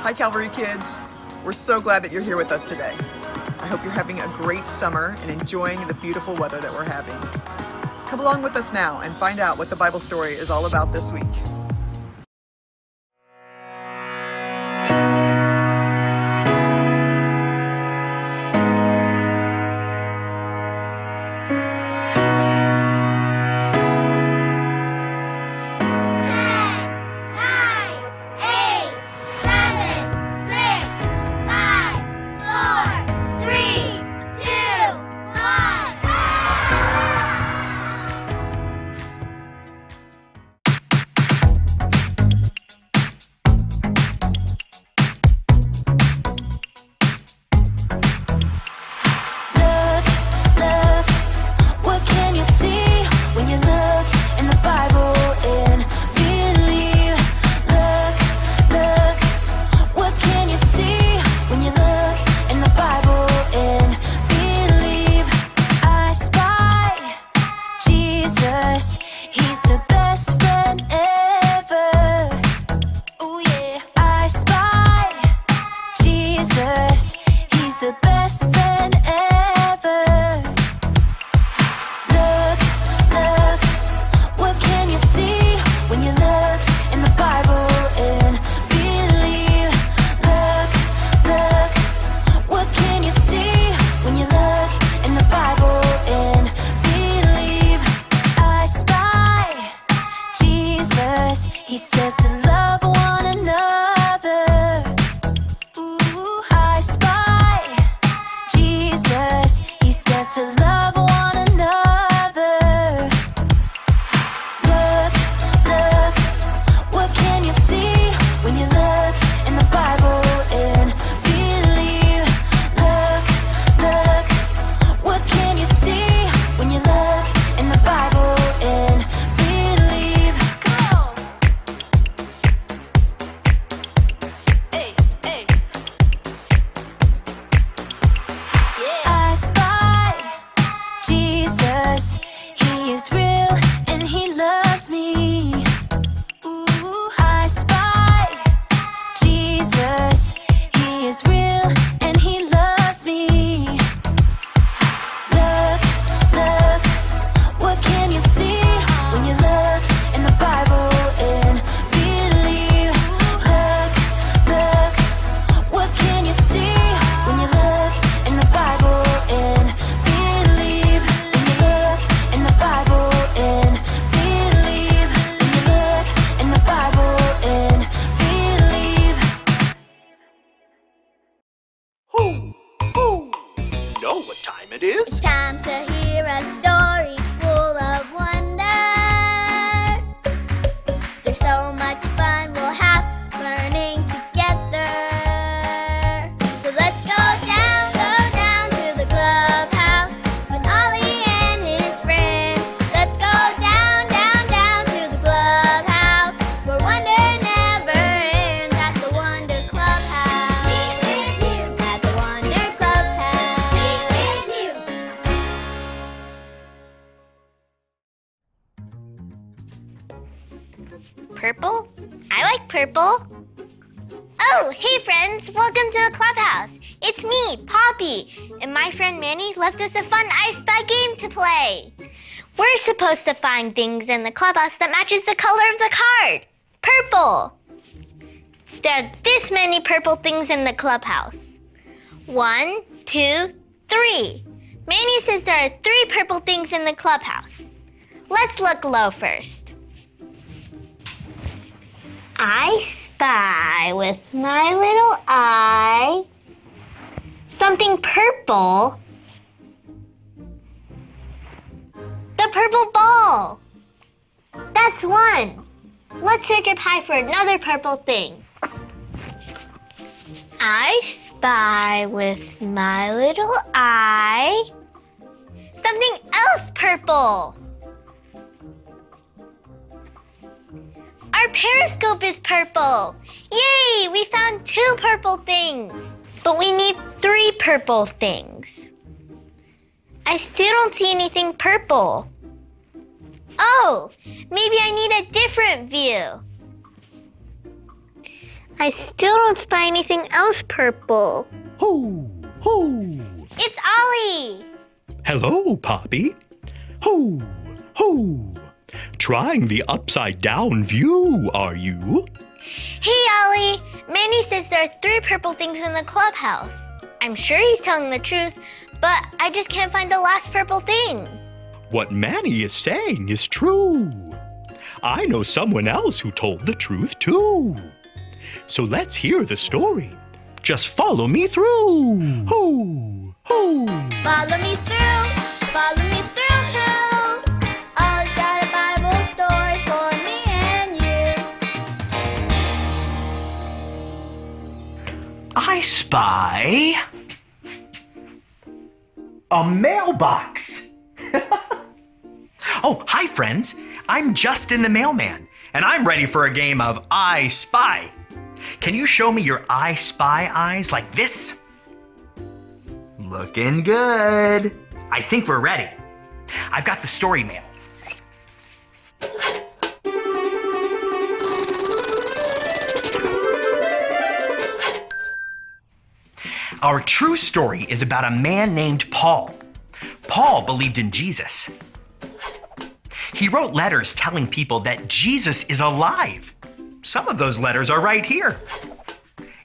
Hi Calvary kids, we're so glad that you're here with us today. I hope you're having a great summer and enjoying the beautiful weather that we're having. Come along with us now and find out what the Bible story is all about this week. It's time to hear a story full of wonder. There's so much fun we'll have learning together. So let's go down to the clubhouse with Ollie and his friends. Let's go down to the clubhouse where wonder never ends at the Wonder Clubhouse. Meet with you at the Wonder Clubhouse. Meet with you. purple? I like purple. Oh, hey friends, welcome to the clubhouse. It's me, Poppy, and my friend Manny left us a fun I Spy game to play. We're supposed to find things in the clubhouse that matches the color of the card, purple. There are this many purple things in the clubhouse. 1, 2, 3. Manny says there are 3 purple things in the clubhouse. Let's look low first. I spy with my little eye something purple. The purple ball. That's 1. Let's search up high for another purple thing. I spy with my little eye something else purple. Our periscope is purple. Yay, we found 2 purple things. But we need 3 purple things. I still don't see anything purple. Oh, maybe I need a different view. I still don't spy anything else purple. Ho, ho. It's Ollie. Hello, Poppy. Ho, ho. Trying the upside-down view, are you? Hey, Ollie. Manny says there are 3 purple things in the clubhouse. I'm sure he's telling the truth, but I just can't find the last purple thing. What Manny is saying is true. I know someone else who told the truth, too. So let's hear the story. Just follow me through. Ho, ho. Follow me through. Follow me through. Who? Ollie's got a Bible story for me and you. I spy a mailbox. Oh, hi friends. I'm Justin the mailman, and I'm ready for a game of I Spy. Can you show me your I Spy eyes like this? Looking good. I think we're ready. I've got the story mail. Our true story is about a man named Paul. Paul believed in Jesus. He wrote letters telling people that Jesus is alive. Some of those letters are right here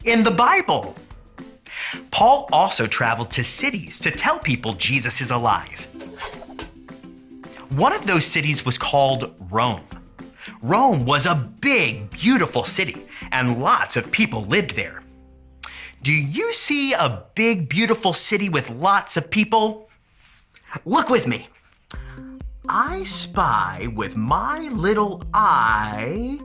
in the Bible. Paul also traveled to cities to tell people Jesus is alive. One of those cities was called Rome. Rome was a big, beautiful city, and lots of people lived there. Do you see a big, beautiful city with lots of people? Look with me. I spy with my little eye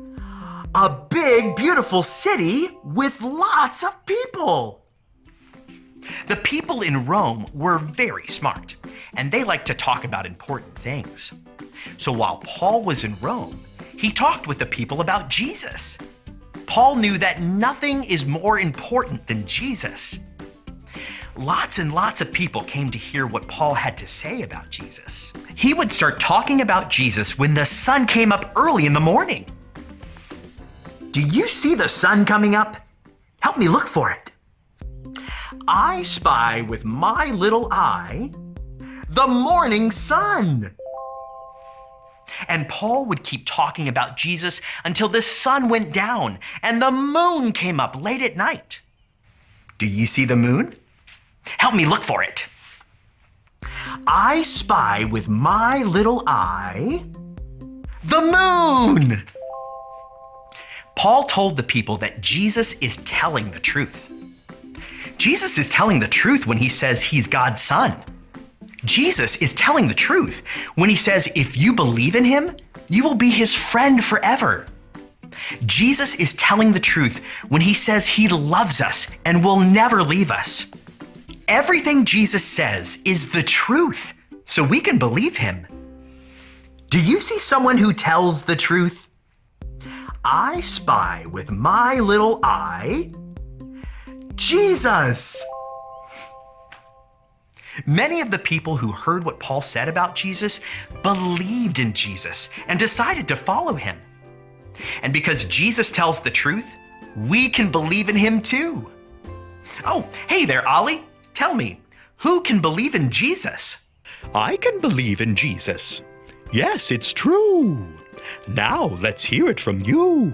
a big, beautiful city with lots of people. The people in Rome were very smart, and they liked to talk about important things. So while Paul was in Rome, he talked with the people about Jesus. Paul knew that nothing is more important than Jesus. Lots and lots of people came to hear what Paul had to say about Jesus. He would start talking about Jesus when the sun came up early in the morning. Do you see the sun coming up? Help me look for it. I spy with my little eye the morning sun. And Paul would keep talking about Jesus until the sun went down and the moon came up late at night. Do you see the moon? Help me look for it. I spy with my little eye the moon. Paul told the people that Jesus is telling the truth. Jesus is telling the truth when he says he's God's son. Jesus is telling the truth when he says if you believe in him, you will be his friend forever. Jesus is telling the truth when he says he loves us and will never leave us. Everything Jesus says is the truth, so we can believe him. Do you see someone who tells the truth? I spy with my little eye Jesus. Many of the people who heard what Paul said about Jesus believed in Jesus and decided to follow him. And because Jesus tells the truth, we can believe in him too. Oh, hey there, Ollie. Tell me, who can believe in Jesus? I can believe in Jesus. Yes, it's true. Now let's hear it from you.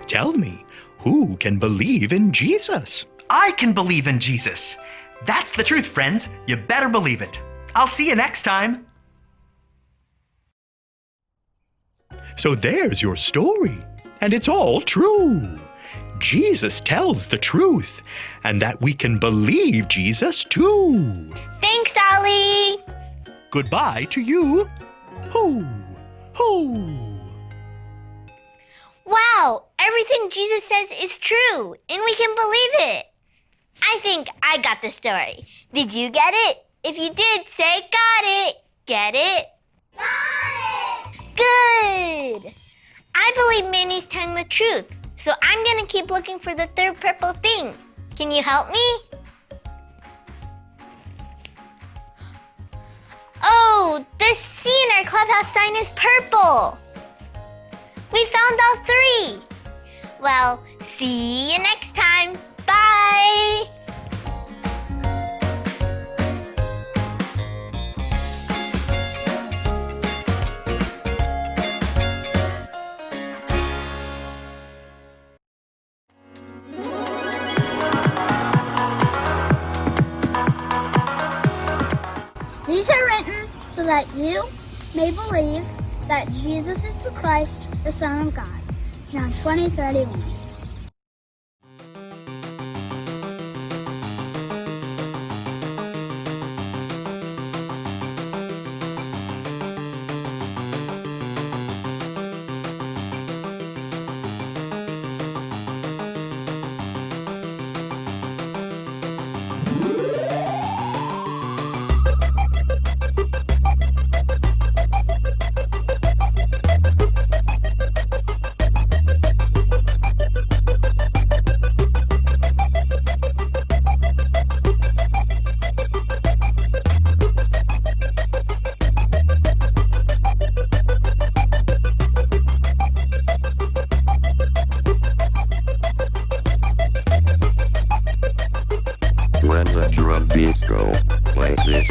Tell me, who can believe in Jesus? I can believe in Jesus. That's the truth, friends. You better believe it. I'll see you next time. So there's your story, and it's all true. Jesus tells the truth, and that we can believe Jesus too. Thanks, Ollie. Goodbye to you. Hoo, hoo. Wow, everything Jesus says is true, and we can believe it. I think I got the story. Did you get it? If you did, say got it. Get it? Got it! Good! I believe Manny's telling the truth, so I'm going to keep looking for the third purple thing. Can you help me? Oh, the C in our clubhouse sign is purple. We found all three. Well, see you next time. Bye. These are written so that you may believe that Jesus is the Christ, the Son of God. John 20:31. When the drum beats go like this.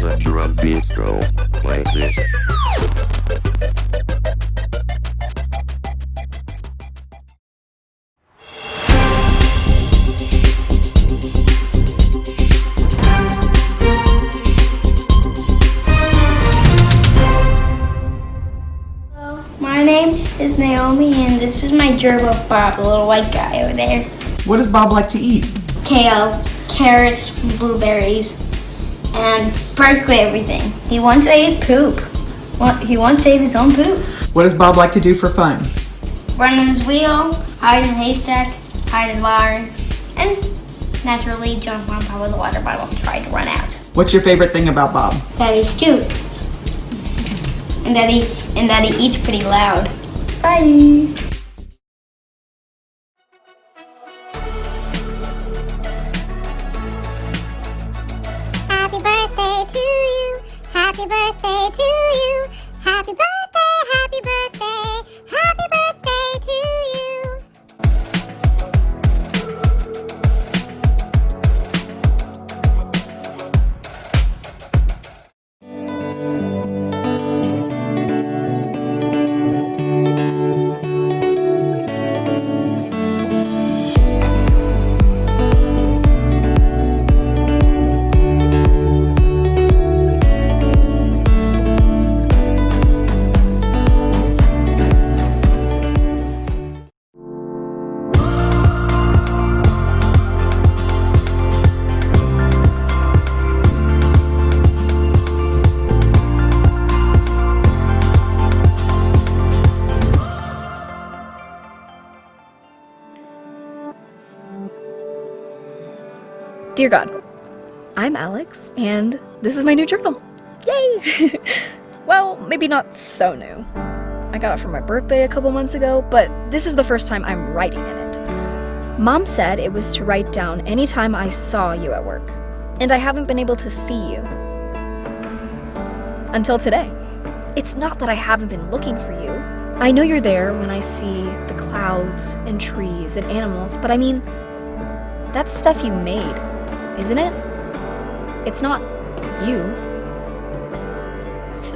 When the drum beats go like this. My name is Naomi, and this is my gerbil Bob, the little white guy over there. What does Bob like to eat? Kale, carrots, blueberries, and practically everything. He once ate poop. He once ate his own poop. What does Bob like to do for fun? Run on his wheel, hide in a haystack, hide in the barn, and naturally jump on top of the water bottle and try to run out. What's your favorite thing about Bob? That he's cute. And that he eats pretty loud. Bye. Happy birthday to you. Happy birthday to you. Happy birthday, happy birthday. Happy birthday to you. Dear God, I'm Alex, and this is my new journal. Yay! Well, maybe not so new. I got it for my birthday a couple months ago, but this is the first time I'm writing in it. Mom said it was to write down any time I saw you at work, and I haven't been able to see you. Until today. It's not that I haven't been looking for you. I know you're there when I see the clouds and trees and animals, but I mean, that's stuff you made, isn't it? It's not you.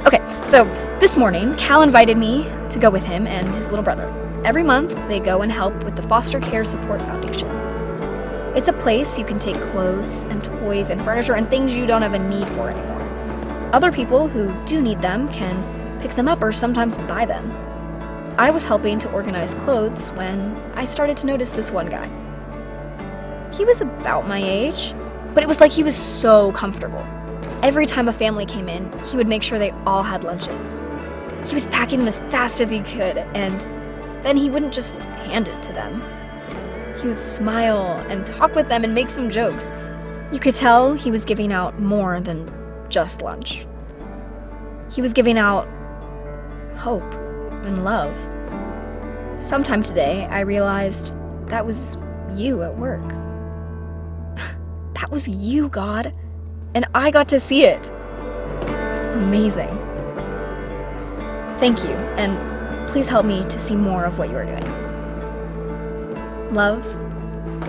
Okay, so this morning, Cal invited me to go with him and his little brother. Every month, they go and help with the Foster Care Support Foundation. It's a place you can take clothes and toys and furniture and things you don't have a need for anymore. Other people who do need them can pick them up or sometimes buy them. I was helping to organize clothes when I started to notice this one guy. He was about my age, but it was like he was so comfortable. Every time a family came in, he would make sure they all had lunches. He was packing them as fast as he could, and then he wouldn't just hand it to them. He would smile and talk with them and make some jokes. You could tell he was giving out more than just lunch. He was giving out hope and love. Sometime today, I realized that was you at work. That was you, God, and I got to see it. Amazing. Thank you, and please help me to see more of what you are doing. Love,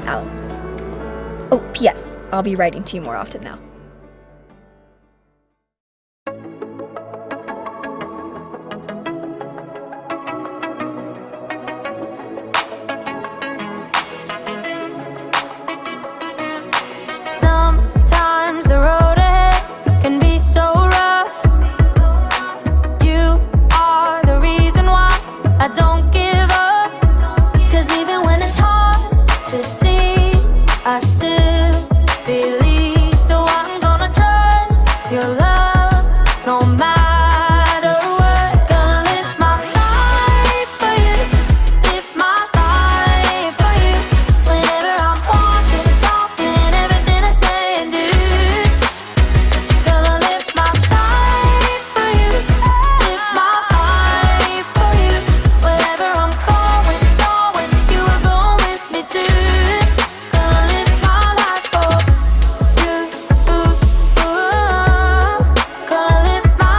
Alex. Oh, P.S. I'll be writing to you more often now. Sometimes the road ahead can be so rough. You are the reason why I don't give up. 'Cause even when it's hard to see, I still believe. So I'm gonna trust your love no matter what. Gonna live my life for you, live my life for you. Whenever I'm walking, talking, everything I say and do. Gonna live my life for you, live my life for you. Wherever I'm going, you are going with me too. Gonna live my life for you. Gonna live my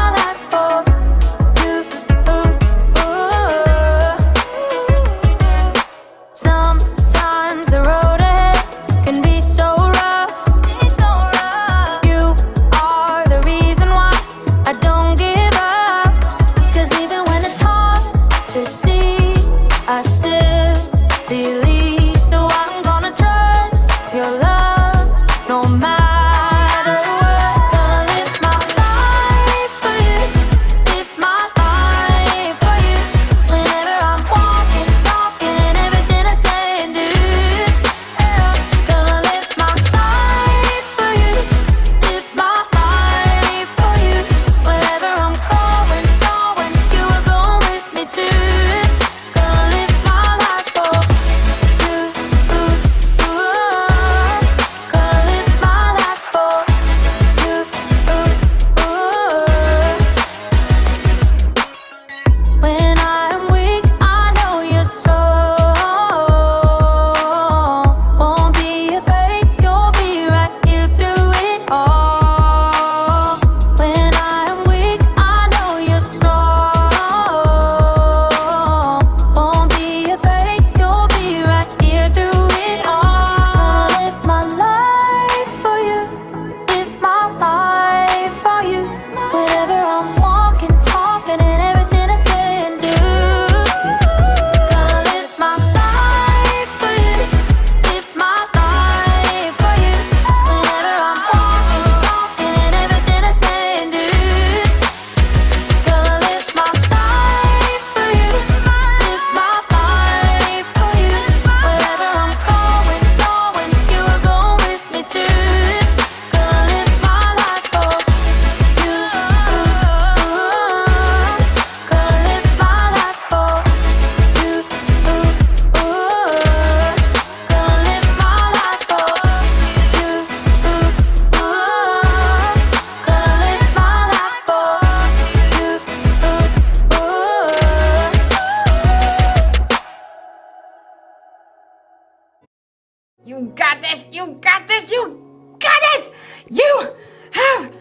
got this! You got this! You got this! You have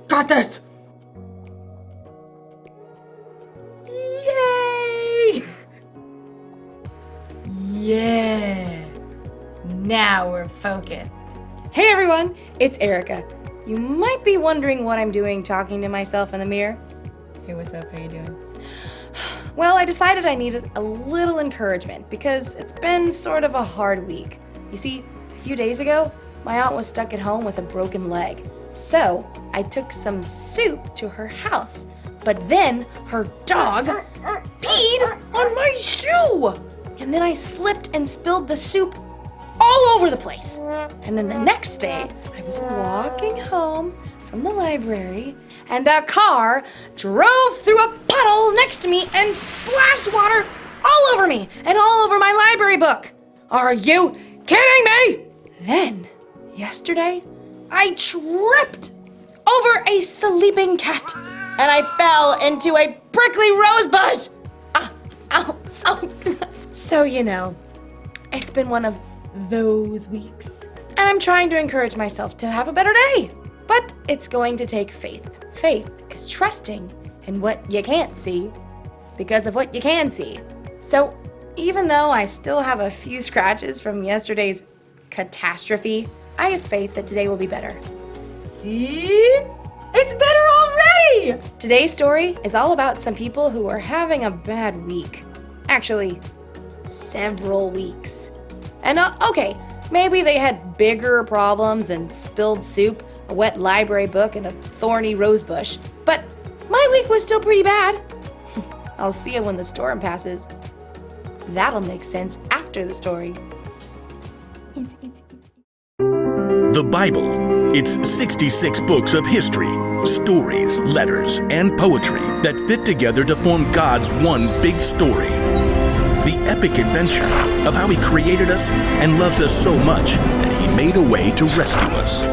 got this! Yay! Yeah! Now we're focused. Hey everyone, it's Erica. You might be wondering what I'm doing talking to myself in the mirror. Hey, what's up? How you doing? Well, I decided I needed a little encouragement because it's been sort of a hard week. You see, a few days ago, my aunt was stuck at home with a broken leg. So I took some soup to her house, but then her dog peed on my shoe. And then I slipped and spilled the soup all over the place. And then the next day, I was walking home from the library and a car drove through a puddle next to me and splashed water all over me and all over my library book. Are you kidding me? Then, yesterday, I tripped over a sleeping cat and I fell into a prickly rose bush. Ow, ow. So, it's been one of those weeks. And I'm trying to encourage myself to have a better day. But it's going to take faith. Faith is trusting in what you can't see because of what you can see. So even though I still have a few scratches from yesterday's catastrophe, I have faith that today will be better. See? It's better already! Today's story is all about some people who are having a bad week. Actually, several weeks. And okay, maybe they had bigger problems than spilled soup, a wet library book, and a thorny rose bush. But my week was still pretty bad. I'll see you when the storm passes. That'll make sense after the story. The Bible. It's 66 books of history, stories, letters, and poetry that fit together to form God's one big story. The epic adventure of how He created us and loves us so much that He made a way to rescue us.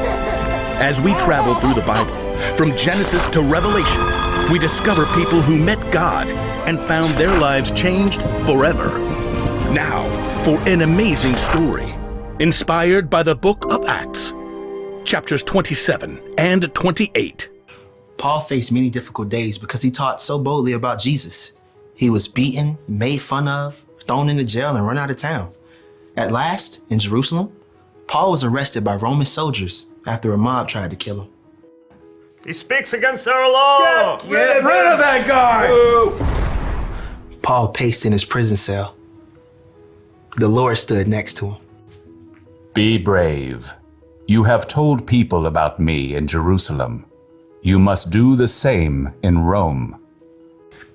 As we travel through the Bible, from Genesis to Revelation, we discover people who met God and found their lives changed forever. Now, for an amazing story, inspired by the book of Acts, chapters 27 and 28. Paul faced many difficult days because he taught so boldly about Jesus. He was beaten, made fun of, thrown into jail, and run out of town. At last, in Jerusalem, Paul was arrested by Roman soldiers after a mob tried to kill him. He speaks against our law! Get rid of that guy! Paul paced in his prison cell. The Lord stood next to him. Be brave. You have told people about me in Jerusalem. You must do the same in Rome.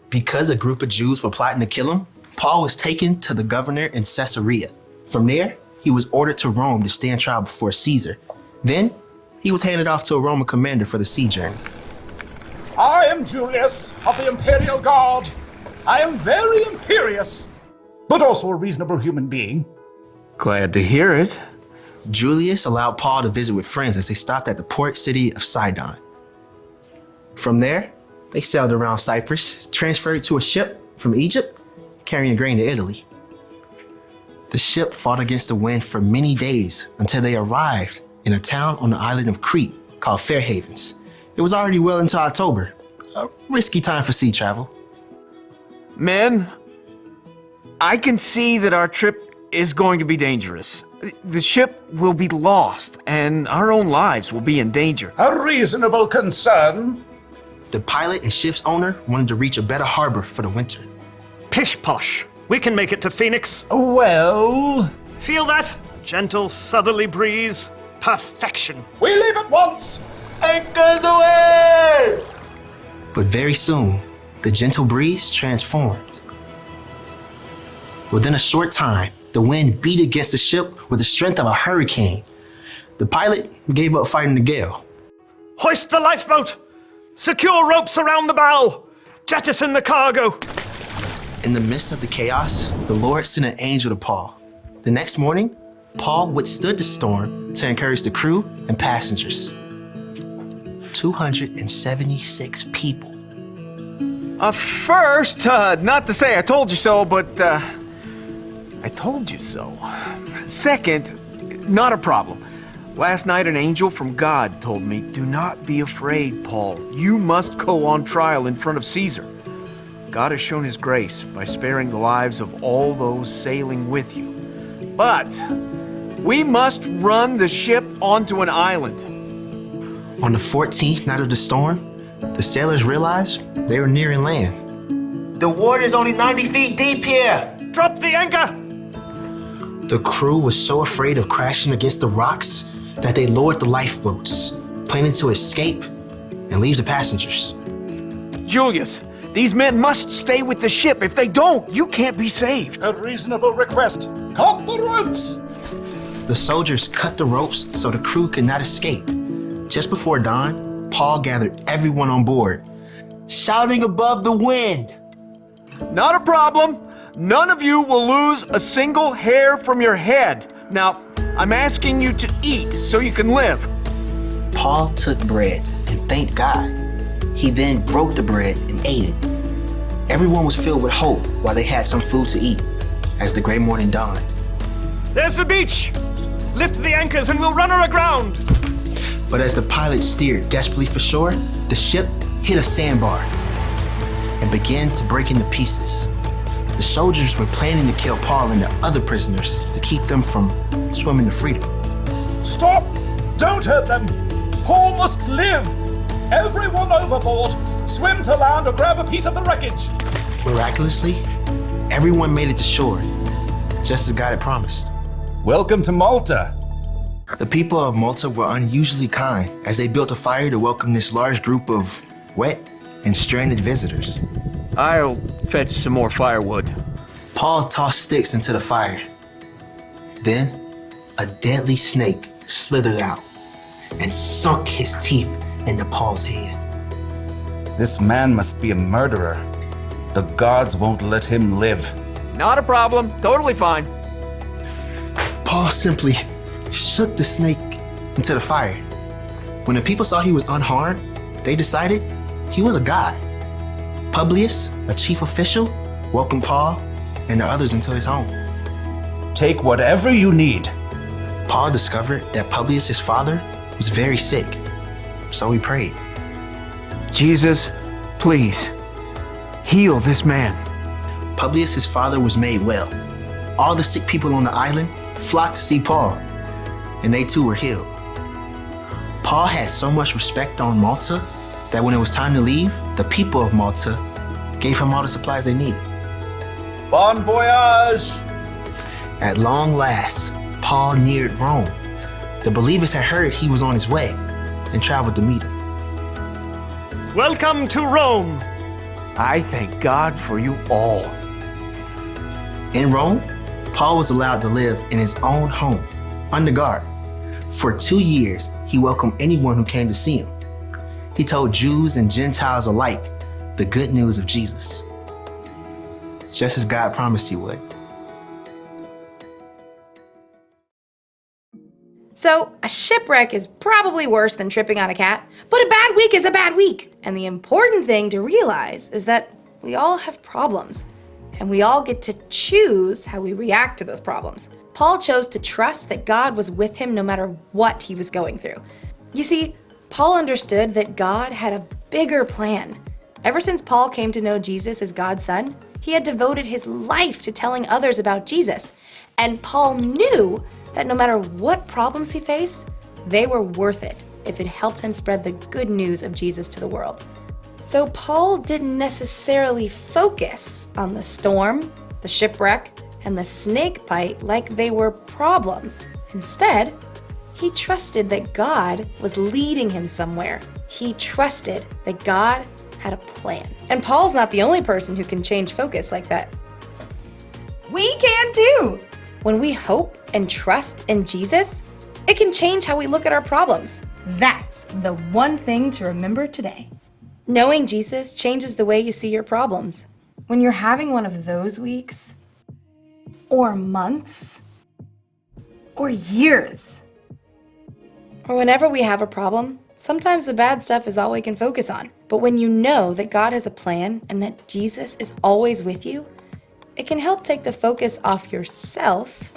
Because a group of Jews were plotting to kill him, Paul was taken to the governor in Caesarea. From there, he was ordered to Rome to stand trial before Caesar. Then, he was handed off to a Roman commander for the sea journey. I am Julius of the Imperial Guard. I am very imperious, but also a reasonable human being. Glad to hear it. Julius allowed Paul to visit with friends as they stopped at the port city of Sidon. From there, they sailed around Cyprus, transferred to a ship from Egypt, carrying grain to Italy. The ship fought against the wind for many days until they arrived in a town on the island of Crete called Fair Havens. It was already well into October, a risky time for sea travel. Men, I can see that our trip is going to be dangerous. The ship will be lost, and our own lives will be in danger. A reasonable concern. The pilot and ship's owner wanted to reach a better harbor for the winter. Pish posh. We can make it to Phoenix. Well... Feel that? Gentle southerly breeze. Perfection. We leave at once. Anchors away! But very soon, the gentle breeze transformed. Within a short time, the wind beat against the ship with the strength of a hurricane. The pilot gave up fighting the gale. Hoist the lifeboat! Secure ropes around the bow! Jettison the cargo! In the midst of the chaos, the Lord sent an angel to Paul. The next morning, Paul withstood the storm to encourage the crew and passengers. 276 people. First, not to say I told you so, but I told you so. Second, Not a problem. Last night an angel from God told me, "Do not be afraid, Paul. You must go on trial in front of Caesar. God has shown his grace by sparing the lives of all those sailing with you. But we must run the ship onto an island." On the 14th night of the storm, the sailors realized they were nearing land. The water's only 90 feet deep here. Drop the anchor! The crew was so afraid of crashing against the rocks that they lowered the lifeboats, planning to escape and leave the passengers. Julius, these men must stay with the ship. If they don't, you can't be saved. A reasonable request. Cut the ropes! The soldiers cut the ropes so the crew could not escape. Just before dawn, Paul gathered everyone on board, shouting above the wind, "Not a problem. None of you will lose a single hair from your head. Now, I'm asking you to eat so you can live." Paul took bread and thanked God. He then broke the bread and ate it. Everyone was filled with hope while they had some food to eat as the gray morning dawned. There's the beach! Lift the anchors and we'll run her aground! But as the pilot steered desperately for shore, the ship hit a sandbar and began to break into pieces. The soldiers were planning to kill Paul and the other prisoners to keep them from swimming to freedom. Stop! Don't hurt them! Paul must live! Everyone overboard! Swim to land or grab a piece of the wreckage! Miraculously, everyone made it to shore, just as God had promised. Welcome to Malta. The people of Malta were unusually kind as they built a fire to welcome this large group of wet and stranded visitors. I'll fetch some more firewood. Paul tossed sticks into the fire. Then, a deadly snake slithered out and sunk his teeth into Paul's hand. This man must be a murderer. The gods won't let him live. Not a problem. Totally fine. Paul simply shook the snake into the fire. When the people saw he was unharmed, they decided he was a god. Publius, a chief official, welcomed Paul and the others into his home. Take whatever you need. Paul discovered that Publius' father was very sick, so he prayed. "Jesus, please, heal this man." Publius' father was made well. All the sick people on the island flocked to see Paul, and they too were healed. Paul had so much respect on Malta that when it was time to leave, the people of Malta gave him all the supplies they needed. Bon voyage! At long last, Paul neared Rome. The believers had heard he was on his way and traveled to meet him. Welcome to Rome! I thank God for you all. In Rome, Paul was allowed to live in his own home, under guard. For 2 years, he welcomed anyone who came to see him. He told Jews and Gentiles alike the good news of Jesus, just as God promised he would. So, a shipwreck is probably worse than tripping on a cat, but a bad week is a bad week. And the important thing to realize is that we all have problems, and we all get to choose how we react to those problems. Paul chose to trust that God was with him no matter what he was going through. You see, Paul understood that God had a bigger plan. Ever since Paul came to know Jesus as God's son, he had devoted his life to telling others about Jesus. And Paul knew that no matter what problems he faced, they were worth it if it helped him spread the good news of Jesus to the world. So Paul didn't necessarily focus on the storm, the shipwreck, and the snake bite like they were problems. Instead, he trusted that God was leading him somewhere. He trusted that God had a plan. And Paul's not the only person who can change focus like that. We can too! When we hope and trust in Jesus, it can change how we look at our problems. That's the one thing to remember today. Knowing Jesus changes the way you see your problems. When you're having one of those weeks, or months, or years, or whenever we have a problem, sometimes the bad stuff is all we can focus on. But when you know that God has a plan and that Jesus is always with you, it can help take the focus off yourself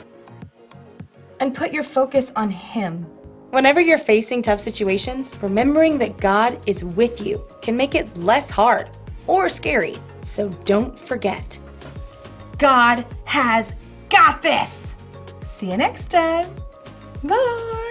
and put your focus on Him. Whenever you're facing tough situations, remembering that God is with you can make it less hard or scary. So don't forget. God has got this. See you next time. Bye.